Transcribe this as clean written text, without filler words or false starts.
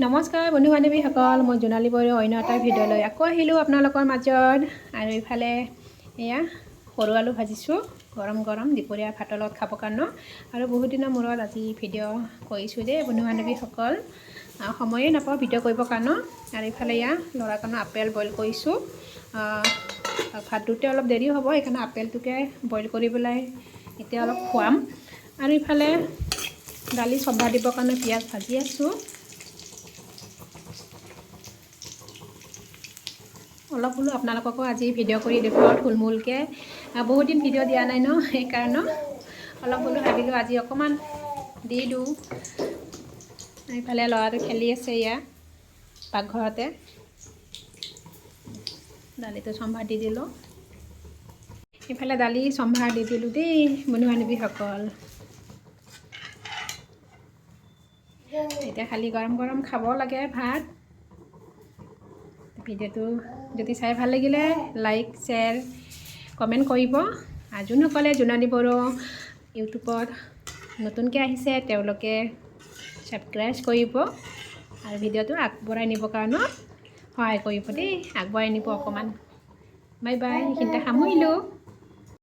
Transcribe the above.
নমস্কাৰ বন্ধু বান্ধৱীসকল, মই জোনালী বড়ো অন্য এটা ভিডিঅ'লৈ আকৌ আহিলোঁ আপোনালোকৰ মাজত। আৰু এইফালে এয়া সৰু আলু ভাজিছোঁ গৰম গৰম দুপৰীয়া ভাতৰ লগত খাবৰ কাৰণে। আৰু বহুত দিনৰ মূৰত আজি ভিডিঅ' কৰিছোঁ দেই বন্ধু বান্ধৱীসকল, সময়ে নাপাওঁ ভিডিঅ' কৰিবৰ কাৰণে। আৰু এইফালে এয়া ল'ৰাৰ কাৰণে আপেল বইল কৰিছোঁ। ভাতটোতে অলপ দেৰি হ'ব, সেইকাৰণে আপেলটোকে বইল কৰি পেলাই এতিয়া অলপ খুৱাম। আৰু ইফালে দালি চম্ভাৰ দিবৰ কাৰণে পিঁয়াজ ভাজি আছোঁ। অলপ বোলো আপোনালোককো আজি ভিডিঅ' কৰি দেখুৱাওঁ থুলমূলকৈ, বহুত দিন ভিডিঅ' দিয়া নাই ন, সেইকাৰণে অলপ বোলো ভাবিলোঁ আজি অকণমান দি দিওঁ। এইফালে ল'ৰাটো খেলি আছে ইয়াত পাকঘৰতে। দালিটো চম্ভাৰ দি দিলোঁ, এইফালে দালি চম্ভাৰ দি দিলোঁ দেই বন্ধু বান্ধৱীসকল। এতিয়া খালি গৰম গৰম খাব লাগে ভাত। ভিডিঅ'টো যদি চাই ভাল লাগিলে লাইক শ্বেয়াৰ কমেণ্ট কৰিব। আৰু যোনসকলে জোনালী বড়ো ইউটিউবত নতুনকৈ আহিছে তেওঁলোকে ছাবস্ক্ৰাইব কৰিব আৰু ভিডিঅ'টো আগবঢ়াই নিবৰ কাৰণে সহায় কৰিব দেই, আগবঢ়াই নিব অকণমান। বাই বাই, এইখিনিতে সামৰিলোঁ।